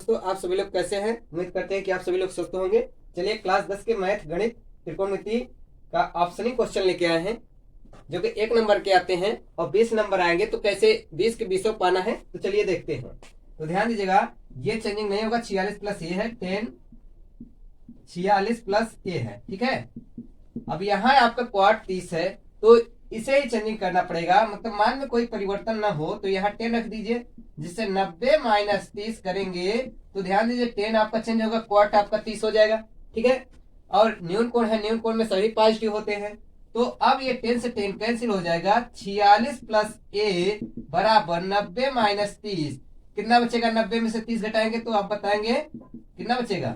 दोस्तों, आप सभी लोग कैसे हैं? उम्मीद करते हैं कि आप सभी लोग स्वस्थ होंगे। चलिए क्लास 10 के मैथ गणित त्रिकोणमिति का ऑप्शनिंग क्वेश्चन लेके आए हैं, जो कि 1 नंबर के आते हैं और 20 नंबर आएंगे। तो कैसे 20 के 20 पाना है, तो चलिए देखते हैं। तो ध्यान दीजिएगा, ये चेंजिंग नहीं होगा। 46 प्लस ए है 10, 46 प्लस ए है, ठीक है। अब यहाँ आपका क्वाड 30 है, तो इसे ही चेंजिंग करना पड़ेगा। मतलब मान में कोई परिवर्तन ना हो तो यहाँ 10 रख दीजिए, जिससे 90 माइनस 30 करेंगे तो ध्यान दीजिए 10 आपका चेंज होगा, क्वाड आपका 30 हो जाएगा, ठीक है। और न्यून कोण है, न्यून कोण में सभी पॉजिटिव होते हैं। तो अब ये 10 से 10 कैंसिल हो जाएगा। 46 प्लस ए बराबर 90 माइनस 30। कितना बचेगा? 90 में से 30 घटाएंगे तो आप बताएंगे कितना बचेगा।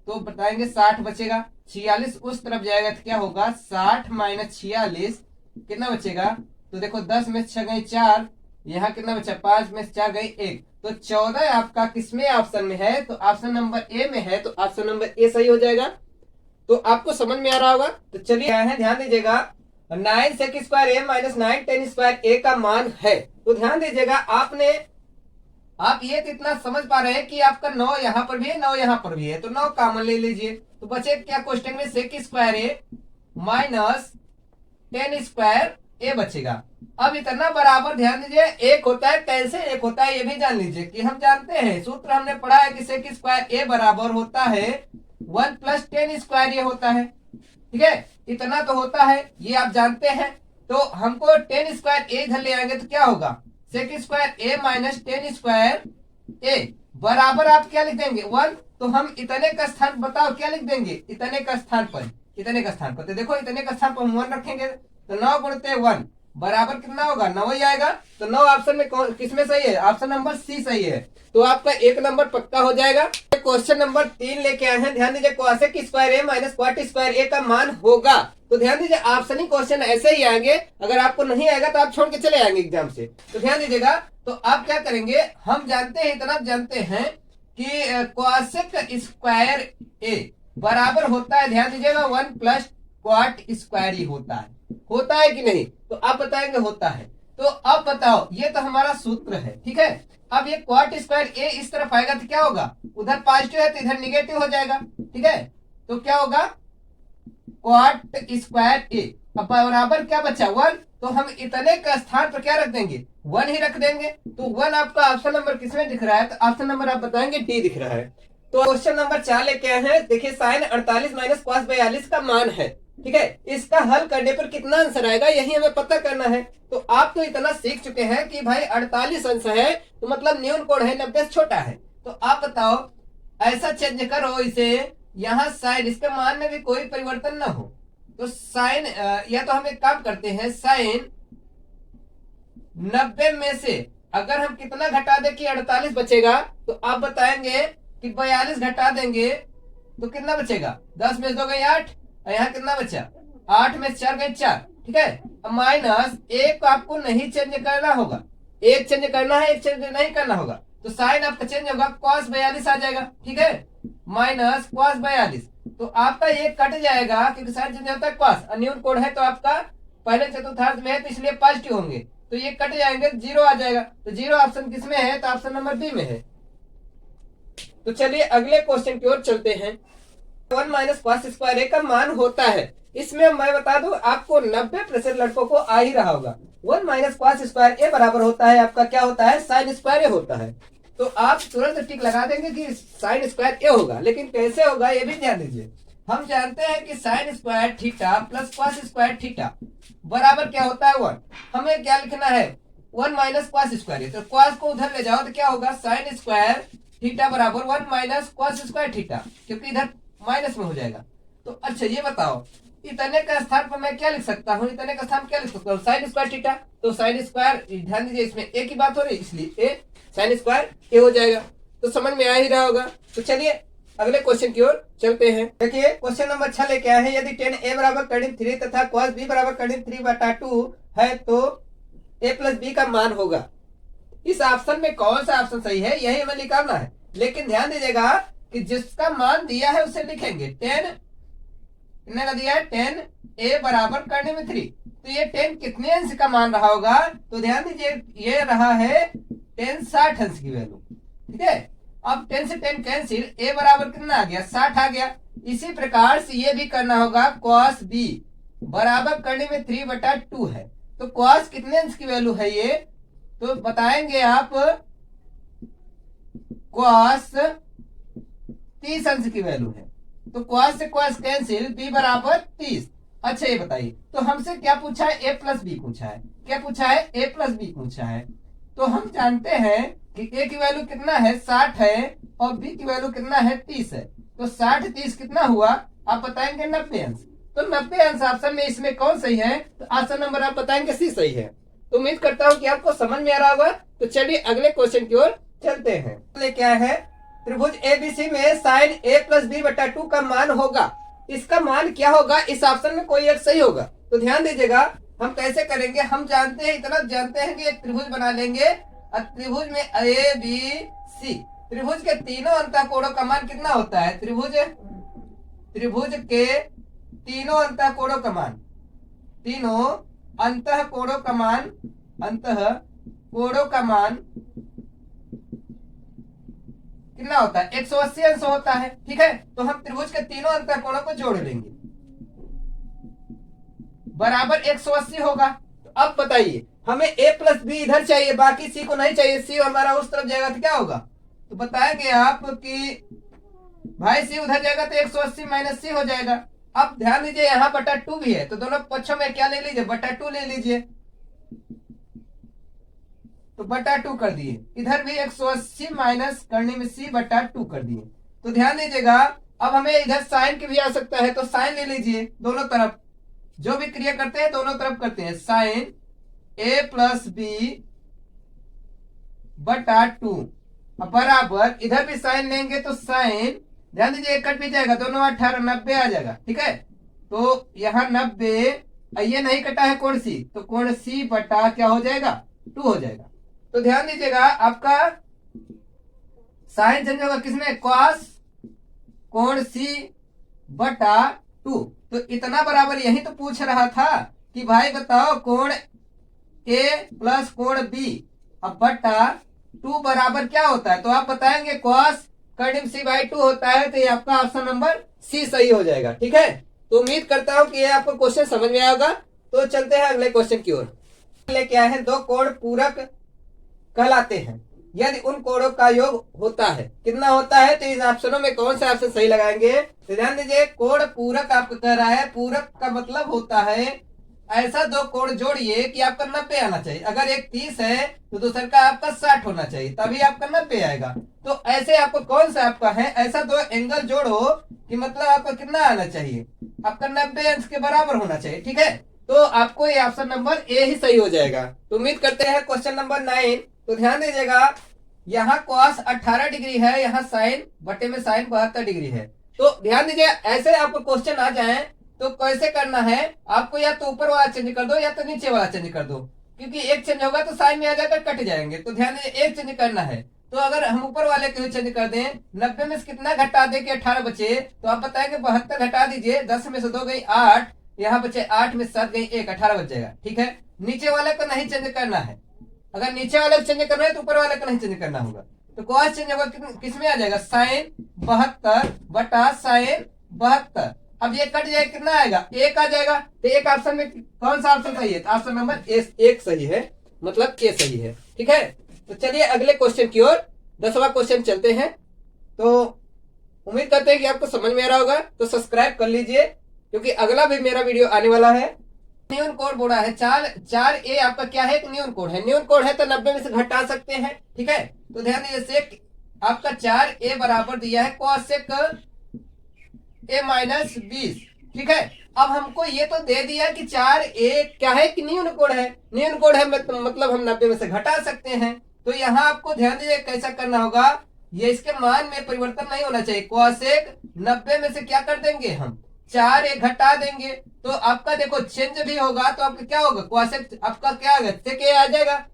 तो बताएंगे 60 बचेगा। 46 उस तरफ जाएगा तो क्या होगा? 60 माइनस 46 कितना बचेगा? तो देखो 10 में 6 गई 4, यहाँ कितना बचा? 5 में 4 गई 1। तो 14 आपका किसमें ऑप्शन में है? तो ऑप्शन नंबर ए में है। तो ऑप्शन नंबर ए सही हो जाएगा। तो आपको समझ में आ रहा होगा। तो चलिए क्या है, ध्यान दीजिएगा। 9 sec स्क्वायर ए माइनस 9 tan स्क्वायर ए का मान है। तो ध्यान दीजिएगा, आप ये तो इतना समझ पा रहे हैं कि आपका 9 यहाँ पर भी है, 9 यहाँ पर भी है, तो 9 कॉमन ले लीजिए। तो बचे क्या क्वेश्चन में? sec स्क्वायर ए माइनस tan स्क्वायर ए बचेगा। अब इतना बराबर ध्यान दीजिए, एक होता है कैसे एक होता है, ये भी जान लीजिए कि हम जानते हैं सूत्र हमने पढ़ा है कि sec स्क्वायर ए बराबर होता है 1 प्लस tan स्क्वायर ए होता है, ठीक है। इतना तो होता है, ये आप जानते हैं। तो हमको tan स्क्वायर ए इधर ले आएंगे तो क्या होगा? sec स्क्वायर ए माइनस tan स्क्वायर ए बराबर आप क्या लिख देंगे? 1। तो हम इतने का स्थान बताओ क्या लिख देंगे? इतने का स्थान पर, इतने का स्थान पर। तो देखो इतने का स्थान पर हम 1 रखेंगे तो 9 गुणित 1 बराबर कितना होगा? 9 ही आएगा। तो 9 ऑप्शन में किसमें सही है? ऑप्शन नंबर सी सही है। तो आपका 1 नंबर पक्का हो जाएगा। क्वेश्चन नंबर 3 लेके आए हैं। ध्यान दीजिए, cosec स्क्वायर ए माइनस cot स्क्वायर ए का मान होगा। तो ध्यान दीजिए, ऑप्शनिंग क्वेश्चन ऐसे ही आएंगे। अगर आपको नहीं आएगा तो आप छोड़ के चले आएंगे एग्जाम से। तो ध्यान दीजिएगा, तो आप क्या करेंगे, हम जानते हैं, इतना जानते हैं कि cosec स्क्वायर ए बराबर होता है, ध्यान दीजिएगा, 1 प्लस cot स्क्वायर ही होता है कि नहीं? तो आप बताएंगे होता है। तो अब बताओ, ये तो हमारा सूत्र है, ठीक है। अब ये cot स्क्वायर ए इस तरफ आएगा तो क्या होगा? उधर पॉजिटिव है तो इधर निगेटिव हो जाएगा, ठीक है। तो क्या होगा? cot स्क्वायर ए। अब बराबर क्या बचा? 1। तो हम इतने का स्थान पर क्या रख देंगे? 1 ही रख देंगे। तो 1 आपका ऑप्शन नंबर किसमें दिख रहा है? तो ऑप्शन नंबर आप बताएंगे डी दिख रहा है। तो क्वेश्चन नंबर 4 लेके आए हैं। देखिए, sin 48 माइनस cos 42 का मान है, ठीक है। इसका हल करने पर कितना आंसर आएगा, यही हमें पता करना है। तो आप तो इतना सीख चुके हैं कि भाई 48 अंश है तो मतलब न्यून कोण है, 90 से छोटा है। तो आप बताओ, ऐसा चेंज करो इसे, यहाँ साइन, इसके मान में भी कोई परिवर्तन ना हो। तो साइन, या तो हम एक काम करते हैं, साइन 90 में से अगर हम कितना घटा दे कि 48 बचेगा, तो आप बताएंगे कि 42 घटा देंगे तो कितना बचेगा? 10 में 2 गई 8, यहाँ कितना बचा? 8 में 4 गई 4, ठीक है। माइनस 1 आपको नहीं चेंज करना होगा, 1 चेंज करना है, 1 चेंज नहीं करना होगा। तो साइन आपका चेंज होगा, cos 42 आ जाएगा, ठीक है, माइनस cos 42। तो आपका ये कट जाएगा क्योंकि साइन चेंज होता है cos, अन्यून कोण है तो आपका पहले चतुर्थांश में है तो इसलिए पॉजिटिव होंगे, तो ये कट जाएंगे, 0 आ जाएगा। तो 0 ऑप्शन किसमें है? तो ऑप्शन नंबर बी में है। तो चलिए अगले क्वेश्चन की ओर चलते हैं। 1 माइनस cos स्क्वायर ए का मान होता है। इसमें मैं बता दूं, आपको 90% लड़कों को आ ही रहा होगा। 1 माइनस cos स्क्वायर ए बराबर होता है आपका क्या होता है? sin स्क्वायर ए होता है। तो आप तुरंत टिक लगा देंगे कि sin स्क्वायर ए होगा, लेकिन कैसे होगा ये भी ध्यान दीजिए। हम जानते हैं कि sin square theta plus cos square theta बराबर क्या होता है? 1। हमें क्या लिखना है? 1 माइनस cos स्क्वायर ए। तो cos को उधर ले जाओ तो क्या होगा? sin स्क्वायर थीटा बराबर 1 माइनस cos स्क्वायर थीटा, क्योंकि इधर माइनस में हो जाएगा। तो अच्छा ये बताओ, इतने का स्थान पर मैं क्या लिख सकता हूँ? इतने का स्थान क्या लिख सकता हूँ? Sine square theta. तो साइन स्क्वायर, ध्यान दीजिए इसमें ए की बात हो रही है, इसलिए ए साइन स्क्वायर ए हो जाएगा। तो समझ में आ ही रहा होगा। तो चलिए अगले क्वेश्चन की ओर चलते हैं। देखिए क्वेश्चन नंबर 6 लेके आए हैं। यदि tan a बराबर कर्ण 3 तथा cos b बराबर कर्ण 3/2 है तो a प्लस b का मान होगा। इस ऑप्शन में कौन सा ऑप्शन सही है, यही हमें निकालना है। लेकिन ध्यान दीजिएगा कि जिसका मान दिया है उसे लिखेंगे। 10 कितने का दिया है? 10 a बराबर कर्ण में 3। तो ये 10 कितने अंश का मान रहा होगा? तो ध्यान दीजिए, ये रहा है 10 60 अंश की वैल्यू, ठीक है। अब 10 से 10 कैंसिल, a बराबर कितना आ गया 60 आ गया। इसी प्रकार से ये भी करना होगा cos b बराबर करने में 3/2 है। तो cos कितने अंश की वैल्यू है ये, तो बताएंगे आप cos 30 अंश की वैल्यू है। तो cos से cos कैंसिल, b बराबर 30। अच्छा ये बताइए, तो हमसे क्या पूछा है, a प्लस बी पूछा है। क्या पूछा है, a प्लस बी पूछा है। तो हम जानते हैं कि a की वैल्यू कितना है 60 है और b की वैल्यू कितना है 30 है। तो 60 30 कितना हुआ, आप बताएंगे 90 अंश। तो 90 अंश ऑप्शन में इसमें कौन सही है, तो ऑप्शन नंबर आप बताएंगे सी सही है। तो उम्मीद करता हूं कि आपको समझ में आ रहा होगा। तो चलिए अगले क्वेश्चन की ओर चलते हैं। क्या है, त्रिभुज एबीसी में साइन a प्लस b/2 का मान होगा। इसका मान क्या होगा, इस ऑप्शन में कोई एक सही होगा। तो ध्यान दीजिएगा, हम कैसे करेंगे, हम जानते हैं, इतना जानते हैं कि एक त्रिभुज बना लेंगे। त्रिभुज में ए बी सी, त्रिभुज के तीनों अंतःकोणों का मान कितना होता है, त्रिभुज के तीनों अंतःकोणों का मान, तीनों अंतःकोणों का मान कितना होता है, 180 अंश होता है। ठीक है, तो हम त्रिभुज के तीनों अंतःकोणों को जोड़ लेंगे, बराबर 180 होगा। तो अब बताइए, हमें a प्लस बी इधर चाहिए, बाकी c को नहीं चाहिए। c हमारा उस तरफ जाएगा तो क्या होगा, तो बताएंगे आप कि भाई c उधर जाएगा तो 180 माइनस c हो जाएगा। अब ध्यान दीजिए, यहाँ बटा 2 भी है, तो दोनों पक्षों में क्या ले लीजिए, बटा 2 ले लीजिए। तो बटा 2 कर दिए, इधर भी 180 माइनस करने में c/2 कर दिए। तो ध्यान दीजिएगा, अब हमें इधर साइन की भी आवश्यकता है, तो साइन ले लीजिए दोनों तरफ। जो भी क्रिया करते हैं दोनों तरफ करते हैं, साइन a प्लस b/2 बराबर, इधर भी साइन लेंगे तो साइन, ध्यान दीजिए कट भी जाएगा, दोनों 18 90 आ जाएगा। ठीक है, तो यहाँ 90, ये नहीं कटा है कोण सी, तो कोण सी बटा क्या हो जाएगा 2 हो जाएगा। तो ध्यान दीजिएगा, आपका साइन चेंज होगा किसमें, कॉस कोण c/2। तो इतना बराबर यही तो पूछ रहा था कि भाई बताओ कोण a प्लस कोण b अब बटा 2 बराबर क्या होता है। तो आप बताएंगे cos कर्णिम c/2 होता है। तो ये आपका ऑप्शन नंबर सी सही हो जाएगा। ठीक है, तो उम्मीद करता हूं कि ये आपको क्वेश्चन समझ में आएगा। तो चलते हैं अगले क्वेश्चन की ओर। क्या है, दो कोण पूरक कहलाते हैं यदि उन कोणों का योग होता है। कितना होता है, तो इन ऑप्शनों में कौन सा ऑप्शन सही लगाएंगे। तो ध्यान दीजिए, कोण पूरक आपको कह रहा है, पूरक का मतलब होता है ऐसा दो कोण जोड़िए कि आपका 90 आना चाहिए। अगर एक 30 है तो दूसरा का आपका 60 होना चाहिए, तभी आपका 90 आएगा। तो ऐसे आपको कौन सा आपका है, ऐसा दो एंगल जोड़ो कि मतलब आपको कितना आना चाहिए, आपका 90 अंश के बराबर होना चाहिए। ठीक है, तो आपको ये ऑप्शन नंबर ए ही सही हो जाएगा। तो उम्मीद करते हैं क्वेश्चन नंबर 9। तो ध्यान दीजिएगा, यहाँ cos 18 डिग्री है, यहाँ साइन बटे में साइन 72 डिग्री है। तो ध्यान दीजिए, ऐसे आपको क्वेश्चन आ जाए तो कैसे करना है, आपको या तो ऊपर वाला चेंज कर दो या तो नीचे वाला चेंज कर दो, क्योंकि एक चेंज होगा तो साइन में आ जाकर कट जाएंगे। तो ध्यान दीजिए, एक चेंज करना है। तो अगर हम ऊपर वाले को चेंज कर दें, 90 में से कितना घटा दे कि 18 बचे, तो आप बताएंगे 72 घटा दीजिए, 10 में से 2 गई 8, यहाँ बचे 8 में 7 गई 1, 18 बच जाएगा। ठीक है, नीचे वाले को नहीं चेंज करना है। अगर नीचे वाले को चेंज करना है तो ऊपर वाले को नहीं चेंज करना होगा। तो कॉस चेंज होगा किसमें आ जाएगा, साइन 72 बटा साइन 72। अब ये कट जाए, कितना आएगा, 1 आ जाएगा। तो एक ऑप्शन में कौन सा ऑप्शन सही है, ऑप्शन नंबर एक सही है, मतलब ए सही है। ठीक है, तो चलिए अगले क्वेश्चन की ओर, 10वां क्वेश्चन चलते हैं। तो उम्मीद करते हैं कि आपको समझ में आ रहा होगा। तो सब्सक्राइब कर लीजिए, क्योंकि अगला भी मेरा वीडियो आने वाला है। न्यून कोण बोला है 4a आपका क्या है, एक न्यून कोण है। न्यून कोण है तो 90 में से घटा सकते हैं। ठीक है, तो ध्यान दीजिए, सेक आपका 4a बराबर दिया है cosec a माइनस 20। ठीक है, अब हमको ये तो दे दिया कि 4a क्या है, कि न्यून कोण है। न्यून कोण है मतलब हम 90 में से घटा सकते हैं। तो यहाँ आपको ध्यान दीजिए कैसा करना होगा, ये इसके मान में परिवर्तन नहीं होना चाहिए। cosec 90 में से क्या कर देंगे हम, 4a घटा देंगे। तो आपका देखो चेंज भी होगा, तो आपका क्या होगा, cosec आपका क्या आएगा, sec a आ जाएगा।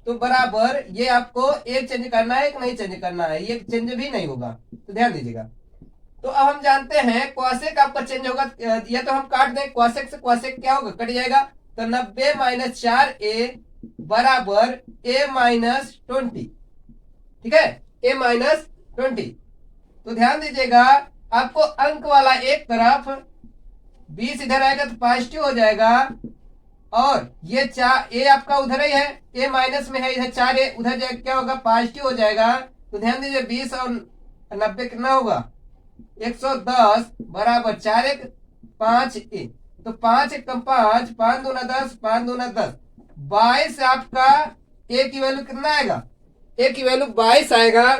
तो बराबर ये आपको एक चेंज करना है, एक नहीं चेंज करना है, ये चेंज भी नहीं होगा। तो ध्यान दीजिएगा। तो अब हम जानते हैं cosec आपका चेंज होगा, या तो हम काट दें, cosec से cosec क्या होगा, कट जाएगा। तो 90 माइनस 4a बराबर a माइनस 20। ठीक है, a माइनस 20। तो ध्यान दीजिएगा, आपको अंक वाला एक तरफ 20 इधर आएगा तो पॉजिटिव हो जाएगा, और ये 4 ए आपका उधर ही है, ए माइनस में है, इधर 4 ए उधर जाएगा, क्या होगा पॉजिटिव हो जाएगा। तो ध्यान दीजिए 20 और 90 कितना होगा 110 बराबर 4 1 5 ए। तो 5 1 5, 5 दूना 10, 5 दूना 10, 22 आपका ए की वैल्यू कितना आएगा, ए की वैल्यू 22 आएगा।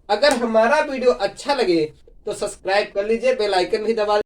अगर हमारा वीडियो अच्छा लगे तो सब्सक्राइब कर लीजिए, बेल आइकन भी दबा